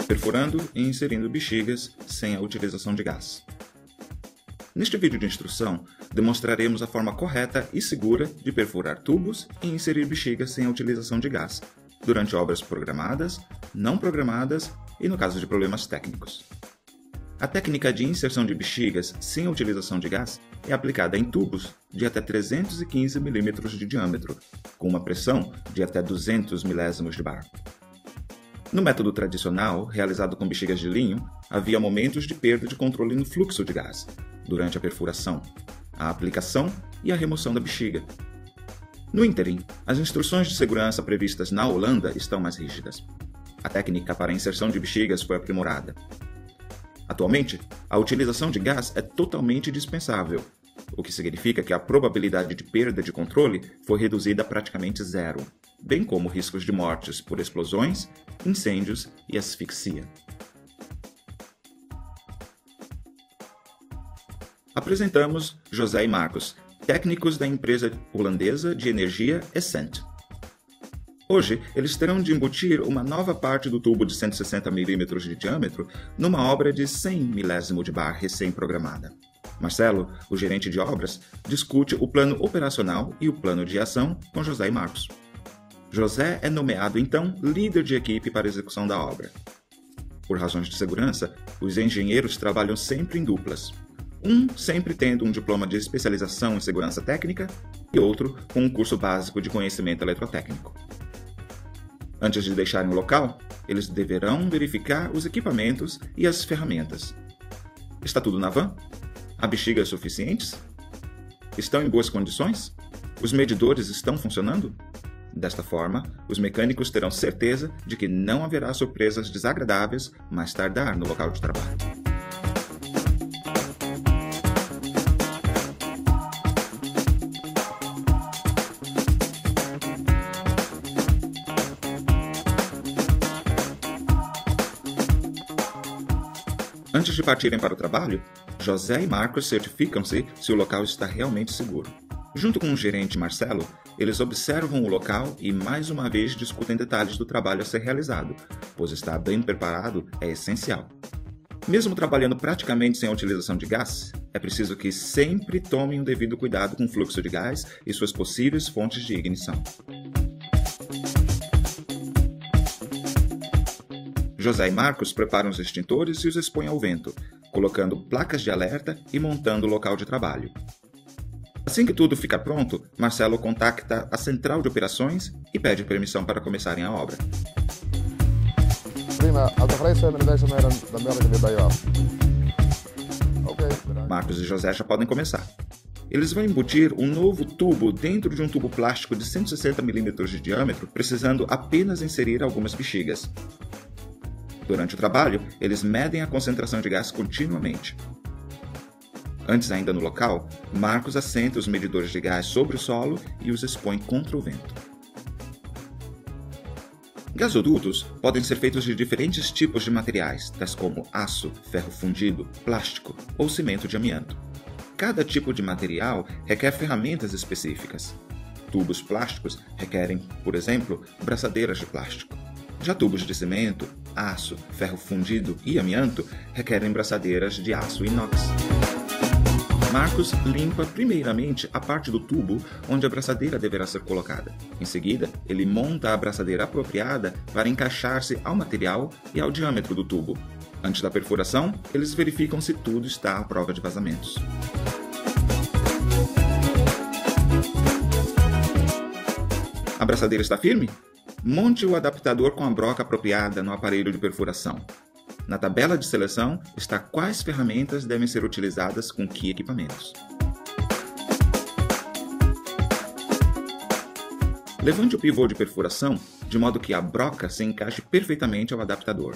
Perfurando e inserindo bexigas sem a utilização de gás. Neste vídeo de instrução, demonstraremos a forma correta e segura de perfurar tubos e inserir bexigas sem a utilização de gás, durante obras programadas, não programadas e no caso de problemas técnicos. A técnica de inserção de bexigas sem a utilização de gás é aplicada em tubos de até 315 mm de diâmetro, com uma pressão de até 200 milésimos de bar. No método tradicional, realizado com bexigas de linho, havia momentos de perda de controle no fluxo de gás, durante a perfuração, a aplicação e a remoção da bexiga. No ínterim, as instruções de segurança previstas na Holanda estão mais rígidas. A técnica para a inserção de bexigas foi aprimorada. Atualmente, a utilização de gás é totalmente dispensável, o que significa que a probabilidade de perda de controle foi reduzida a praticamente zero, bem como riscos de mortes por explosões, incêndios e asfixia. Apresentamos José e Marcos, técnicos da empresa holandesa de energia Essent. Hoje, eles terão de embutir uma nova parte do tubo de 160 mm de diâmetro numa obra de 100 milésimo de bar recém-programada. Marcelo, o gerente de obras, discute o plano operacional e o plano de ação com José e Marcos. José é nomeado, então, líder de equipe para a execução da obra. Por razões de segurança, os engenheiros trabalham sempre em duplas. Um sempre tendo um diploma de especialização em segurança técnica e outro com um curso básico de conhecimento eletrotécnico. Antes de deixarem o local, eles deverão verificar os equipamentos e as ferramentas. Está tudo na van? Há bexigas suficientes? Estão em boas condições? Os medidores estão funcionando? Desta forma, os mecânicos terão certeza de que não haverá surpresas desagradáveis mais tardar no local de trabalho. Antes de partirem para o trabalho, José e Marcos certificam-se se o local está realmente seguro. Junto com o gerente Marcelo, eles observam o local e mais uma vez discutem detalhes do trabalho a ser realizado, pois estar bem preparado é essencial. Mesmo trabalhando praticamente sem a utilização de gás, é preciso que sempre tomem o devido cuidado com o fluxo de gás e suas possíveis fontes de ignição. José e Marcos preparam os extintores e os expõem ao vento, colocando placas de alerta e montando o local de trabalho. Assim que tudo fica pronto, Marcelo contacta a central de operações e pede permissão para começarem a obra. Marcos e José já podem começar. Eles vão embutir um novo tubo dentro de um tubo plástico de 160 mm de diâmetro, precisando apenas inserir algumas bexigas. Durante o trabalho, eles medem a concentração de gás continuamente. Antes ainda no local, Marcos assenta os medidores de gás sobre o solo e os expõe contra o vento. Gasodutos podem ser feitos de diferentes tipos de materiais, tais como aço, ferro fundido, plástico ou cimento de amianto. Cada tipo de material requer ferramentas específicas. Tubos plásticos requerem, por exemplo, braçadeiras de plástico. Já tubos de cimento, aço, ferro fundido e amianto requerem braçadeiras de aço inox. Marcos limpa primeiramente a parte do tubo onde a braçadeira deverá ser colocada. Em seguida, ele monta a braçadeira apropriada para encaixar-se ao material e ao diâmetro do tubo. Antes da perfuração, eles verificam se tudo está à prova de vazamentos. A braçadeira está firme? Monte o adaptador com a broca apropriada no aparelho de perfuração. Na tabela de seleção está quais ferramentas devem ser utilizadas com que equipamentos. Levante o pivô de perfuração de modo que a broca se encaixe perfeitamente ao adaptador.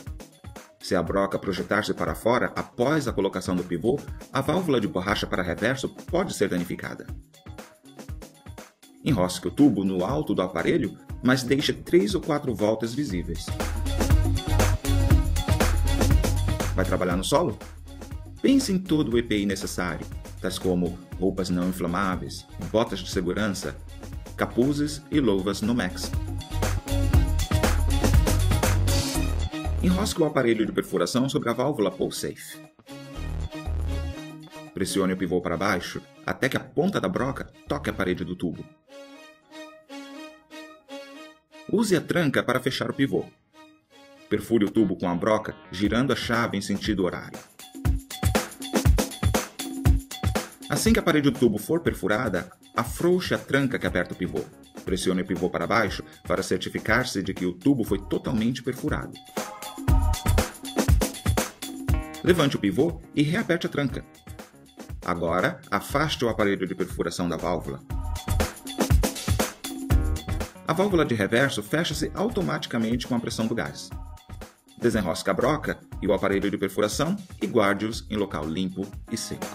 Se a broca projetar-se para fora após a colocação do pivô, a válvula de borracha para reverso pode ser danificada. Enrosque o tubo no alto do aparelho, mas deixe 3 ou 4 voltas visíveis. Vai trabalhar no solo? Pense em todo o EPI necessário. tais como roupas não inflamáveis, botas de segurança, capuzes e luvas Nomex. Enrosque o aparelho de perfuração sobre a válvula pull-safe. Pressione o pivô para baixo até que a ponta da broca toque a parede do tubo. Use a tranca para fechar o pivô. Perfure o tubo com a broca, girando a chave em sentido horário. Assim que a parede do tubo for perfurada, afrouxe a tranca que aperta o pivô. Pressione o pivô para baixo para certificar-se de que o tubo foi totalmente perfurado. Levante o pivô e reaperte a tranca. Agora, afaste o aparelho de perfuração da válvula. A válvula de reverso fecha-se automaticamente com a pressão do gás. Desenrosque a broca e o aparelho de perfuração e guarde-os em local limpo e seco.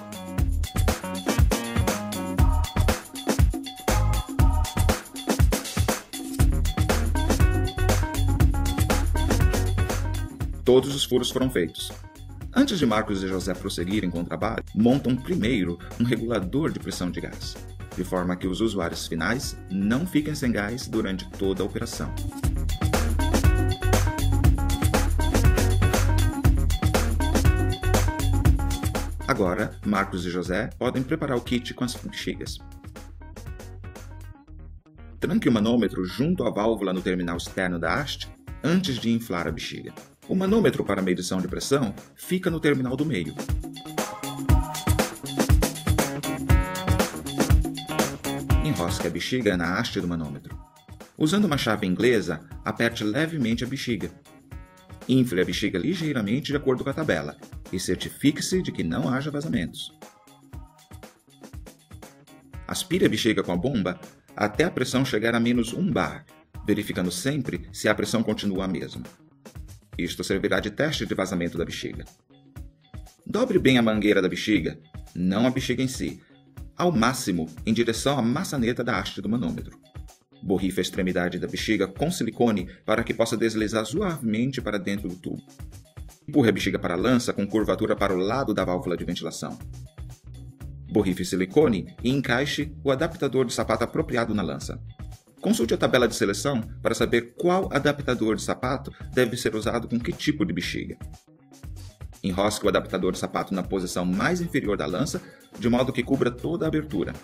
Todos os furos foram feitos. Antes de Marcos e José prosseguirem com o trabalho, montam primeiro um regulador de pressão de gás, de forma que os usuários finais não fiquem sem gás durante toda a operação. Agora, Marcos e José podem preparar o kit com as bexigas. Tranque o manômetro junto à válvula no terminal externo da haste antes de inflar a bexiga. O manômetro para medição de pressão fica no terminal do meio. Enrosque a bexiga na haste do manômetro. Usando uma chave inglesa, aperte levemente a bexiga. Infle a bexiga ligeiramente de acordo com a tabela e certifique-se de que não haja vazamentos. Aspire a bexiga com a bomba até a pressão chegar a menos 1 bar, verificando sempre se a pressão continua a mesma. Isto servirá de teste de vazamento da bexiga. Dobre bem a mangueira da bexiga, não a bexiga em si, ao máximo em direção à maçaneta da haste do manômetro. Borrife a extremidade da bexiga com silicone para que possa deslizar suavemente para dentro do tubo. Empurre a bexiga para a lança com curvatura para o lado da válvula de ventilação. Borrife o silicone e encaixe o adaptador de sapato apropriado na lança. Consulte a tabela de seleção para saber qual adaptador de sapato deve ser usado com que tipo de bexiga. Enrosque o adaptador de sapato na posição mais inferior da lança, de modo que cubra toda a abertura.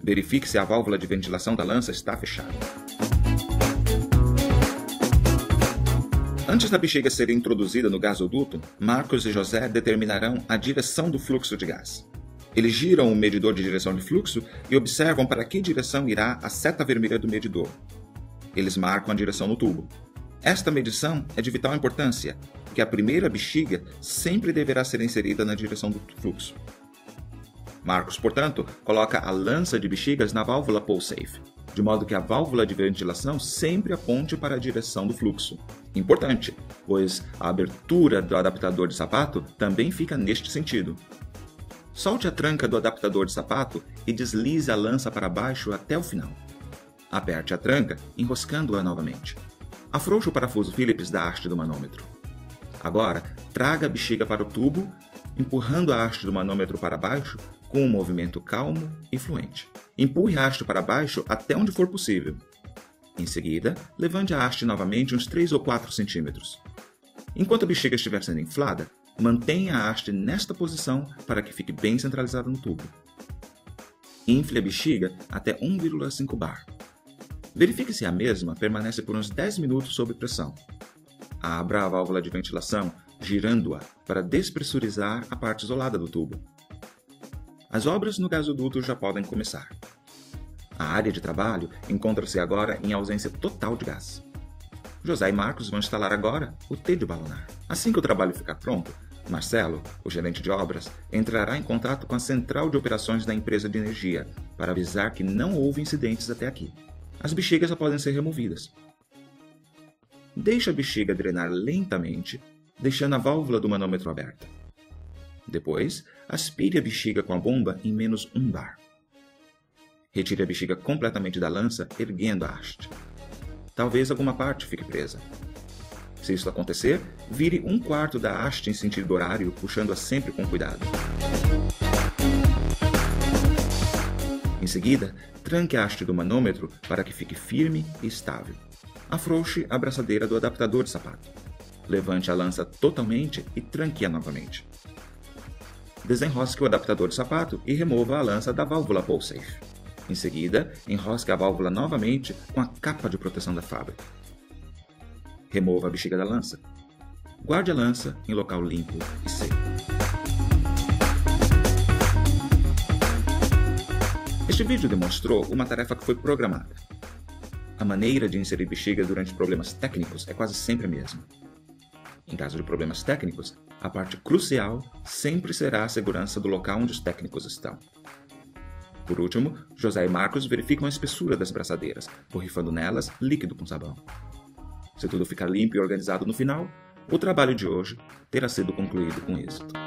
Verifique se a válvula de ventilação da lança está fechada. Antes da bexiga ser introduzida no gasoduto, Marcos e José determinarão a direção do fluxo de gás. Eles giram o medidor de direção de fluxo e observam para que direção irá a seta vermelha do medidor. Eles marcam a direção no tubo. Esta medição é de vital importância, porque a primeira bexiga sempre deverá ser inserida na direção do fluxo. Marcos, portanto, coloca a lança de bexigas na válvula pull-safe, de modo que a válvula de ventilação sempre aponte para a direção do fluxo. Importante, pois a abertura do adaptador de sapato também fica neste sentido. Solte a tranca do adaptador de sapato e deslize a lança para baixo até o final. Aperte a tranca, enroscando-a novamente. Afrouxe o parafuso Phillips da haste do manômetro. Agora, traga a bexiga para o tubo, empurrando a haste do manômetro para baixo com um movimento calmo e fluente. Empurre a haste para baixo até onde for possível. Em seguida, levante a haste novamente uns 3 ou 4 centímetros. Enquanto a bexiga estiver sendo inflada, mantenha a haste nesta posição para que fique bem centralizada no tubo. Infle a bexiga até 1,5 bar. Verifique se a mesma permanece por uns 10 minutos sob pressão. Abra a válvula de ventilação, girando-a para despressurizar a parte isolada do tubo. As obras no gasoduto já podem começar. A área de trabalho encontra-se agora em ausência total de gás. José e Marcos vão instalar agora o T de balonar. Assim que o trabalho ficar pronto, Marcelo, o gerente de obras, entrará em contato com a central de operações da empresa de energia para avisar que não houve incidentes até aqui. As bexigas já podem ser removidas. Deixe a bexiga drenar lentamente, deixando a válvula do manômetro aberta. Depois, aspire a bexiga com a bomba em menos 1 bar. Retire a bexiga completamente da lança, erguendo a haste. Talvez alguma parte fique presa. Se isso acontecer, vire 1/4 da haste em sentido horário, puxando-a sempre com cuidado. Em seguida, tranque a haste do manômetro para que fique firme e estável. Afrouxe a braçadeira do adaptador de sapato. Levante a lança totalmente e tranque-a novamente. Desenrosque o adaptador de sapato e remova a lança da válvula pull-safe. Em seguida, enrosque a válvula novamente com a capa de proteção da fábrica. Remova a bexiga da lança. Guarde a lança em local limpo e seco. Este vídeo demonstrou uma tarefa que foi programada. A maneira de inserir bexiga durante problemas técnicos é quase sempre a mesma. Em caso de problemas técnicos, a parte crucial sempre será a segurança do local onde os técnicos estão. Por último, José e Marcos verificam a espessura das braçadeiras, borrifando nelas líquido com sabão. Se tudo ficar limpo e organizado no final, o trabalho de hoje terá sido concluído com êxito.